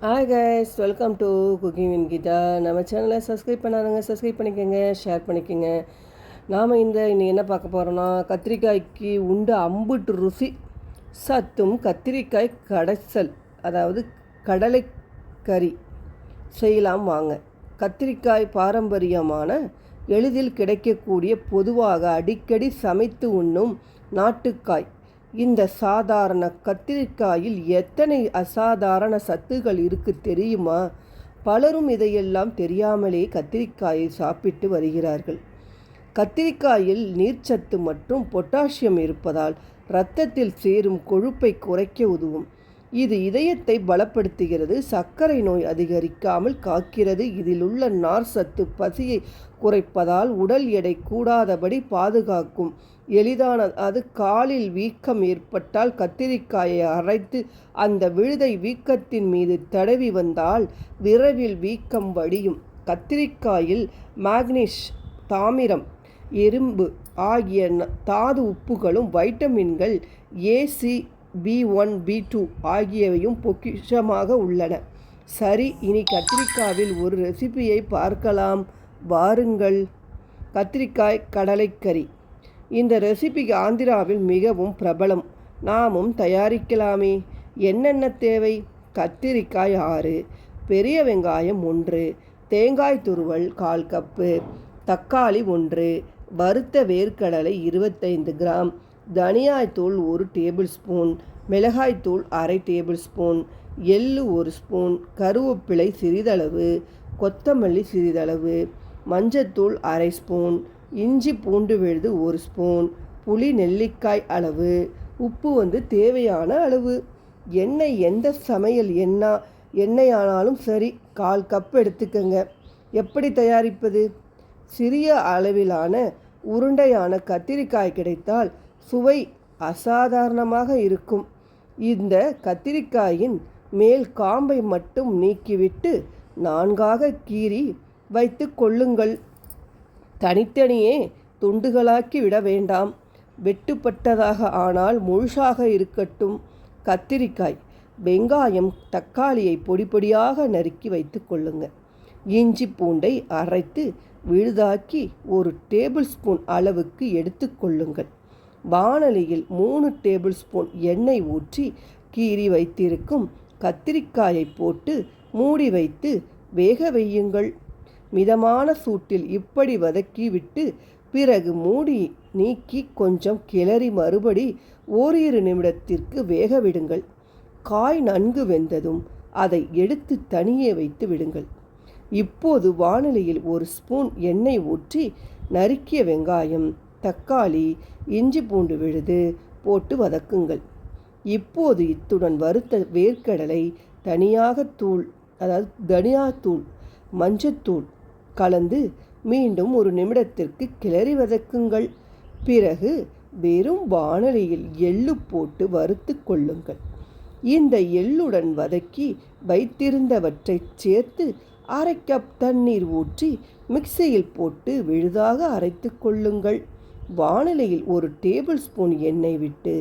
Hi guys, welcome to cooking with Geetha. நம்ம சேனலை subscribe பண்ணாதவங்க சப்ஸ்கிரைப் பண்ணிக்கோங்க, ஷேர் பண்ணிக்கோங்க. நாம் இன்னைக்கு என்ன பார்க்க போகிறோன்னா, கத்திரிக்காய்க்கு உண்டு அம்புட்டு ருசி சத்தும் கத்திரிக்காய் கடைசல், அதாவது கடலைக்கறி செய்யலாம் வாங்க. கத்திரிக்காய் பாரம்பரியமான, எளிதில் கிடைக்கக்கூடிய, பொதுவாக அடிக்கடி சமைத்து உண்ணும் நாட்டுக்காய். இந்த சாதாரண கத்திரிக்காயில் எத்தனை அசாதாரண சத்துகள் இருக்கு தெரியுமா? பலரும் இதையெல்லாம் தெரியாமலே கத்திரிக்காயை சாப்பிட்டு வருகிறார்கள். கத்திரிக்காயில் நீர்ச்சத்து மற்றும் பொட்டாசியம் இருப்பதால் இரத்தத்தில் சேரும் கொழுப்பை குறைக்க உதவும். இது இதயத்தை பலப்படுத்துகிறது, சர்க்கரை நோய் அதிகரிக்காமல் காக்கிறது. இதில் உள்ள நார் சத்து பசியை குறைப்பதால் உடல் எடை கூடாதபடி பாதுகாக்கும். அது காலில் வீக்கம் ஏற்பட்டால் கத்திரிக்காயை அரைத்து அந்த விழுதை வீக்கத்தின் மீது தடவி வந்தால் விரைவில் வீக்கம் வடியும். கத்திரிக்காயில் மேக்னீஷ், தாமிரம், இரும்பு ஆகிய தாது உப்புகளும் வைட்டமின்கள் ஏசி, B1, B2 ஆகியவையும் பொக்கிஷமாக உள்ளன. சரி, இனி கத்திரிக்காயில் ஒரு ரெசிபியை பார்க்கலாம் வாருங்கள். கத்திரிக்காய் கடலைக்கறி. இந்த ரெசிபி ஆந்திராவில் மிகவும் பிரபலம். நாமும் தயாரிக்கலாமே. என்னென்ன தேவை? கத்திரிக்காய் 6, பெரிய வெங்காயம் 1, தேங்காய் துருவல் 1/4 கப்பு, தக்காளி 1, வறுத்த வேர்க்கடலை 25 கிராம், தனியாய்த்தூள் 1 டேபிள் ஸ்பூன், மிளகாய்த்தூள் 1/2 டேபிள் ஸ்பூன், எள்ளு 1 ஸ்பூன், கருவேப்பிலை சிறிதளவு, கொத்தமல்லி சிறிதளவு, மஞ்சத்தூள் 1/2 ஸ்பூன், இஞ்சி பூண்டு விழுது 1 ஸ்பூன், புளி நெல்லிக்காய் அளவு, உப்பு தேவையான அளவு. எண்ணெய் எந்த சமையல் எண்ணெயானாலும் சரி 1/4 கப் எடுத்துக்கங்க. எப்படி தயாரிப்பது? சிறிய அளவிலான உருண்டையான கத்திரிக்காய் கிடைத்தால் சுவை அசாதாரணமாக இருக்கும். இந்த கத்திரிக்காயின் மேல் காம்பை மட்டும் நீக்கிவிட்டு 4ஆக கீறி வைத்து கொள்ளுங்கள். தனித்தனியே துண்டுகளாக்கி விட வேண்டாம். வெட்டுப்பட்டதாக ஆனால் முழுசாக இருக்கட்டும். கத்திரிக்காய், வெங்காயம், தக்காளியை பொடி பொடியாக நறுக்கி வைத்து கொள்ளுங்க. இஞ்சி பூண்டை அரைத்து விழுதாக்கி 1 டேபிள் ஸ்பூன் அளவுக்கு எடுத்து கொள்ளுங்கள். வாணலியில் 3 டேபிள் ஸ்பூன் எண்ணெய் ஊற்றி கீறி வைத்திருக்கும் கத்திரிக்காயை போட்டு மூடி வைத்து வேக வையுங்கள். மிதமான சூட்டில் இப்படி வதக்கி விட்டு பிறகு மூடி நீக்கி கொஞ்சம் கிளறி மறுபடி ஓரிரு நிமிடத்திற்கு வேக விடுங்கள். காய் நன்கு வெந்ததும் அதை எடுத்து தனியே வைத்து விடுங்கள். இப்போது வாணலியில் 1 ஸ்பூன் எண்ணெய் ஊற்றி நறுக்கிய வெங்காயம், தக்காளி, இஞ்சி பூண்டு விழுது போட்டு வதக்குங்கள். இப்போது இத்துடன் வறுத்த வேர்க்கடலை, தனியாத்தூள், மஞ்சத்தூள் கலந்து மீண்டும் 1 நிமிடத்திற்கு கிளறி வதக்குங்கள். பிறகு வெறும் வாணலியில் எள்ளு போட்டு வறுத்து கொள்ளுங்கள். இந்த எள்ளுடன் வதக்கி வைத்திருந்தவற்றை சேர்த்து 1/2 கப் தண்ணீர் ஊற்றி மிக்சியில் போட்டு விழுதாக அரைத்து கொள்ளுங்கள். வாணலியில் 1 டேபிள் ஸ்பூன் எண்ணெய் விட்டு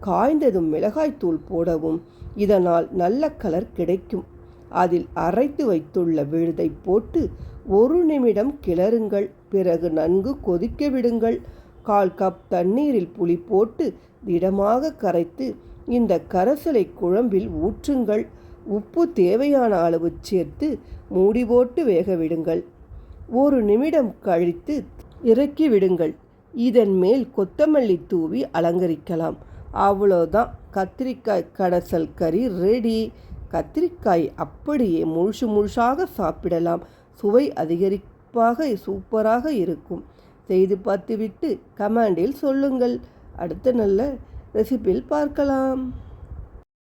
காய்ந்ததும் மிளகாய்த்தூள் போடவும். இதனால் நல்ல கலர் கிடைக்கும். அதில் அரைத்து வைத்துள்ள விழுதை போட்டு 1 நிமிடம் கிளறுங்கள். பிறகு நன்கு கொதிக்க விடுங்கள். 1/4 கப் தண்ணீரில் புளி போட்டு திடமாக கரைத்து இந்த கரைசலை குழம்பில் ஊற்றுங்கள். உப்பு தேவையான அளவு சேர்த்து மூடி போட்டு வேக விடுங்கள். 1 நிமிடம் கழித்து இறக்கி விடுங்கள். இதன் மேல் கொத்தமல்லி தூவி அலங்கரிக்கலாம். அவ்வளோதான், கத்திரிக்காய் கடைசல் கறி ரெடி. கத்திரிக்காய் அப்படியே முழுசாக சாப்பிடலாம். சுவை அதிகரிப்பாக சூப்பராக இருக்கும். செய்து பார்த்துவிட்டு கமெண்டில் சொல்லுங்கள். அடுத்த நல்ல ரெசிபியில் பார்க்கலாம்.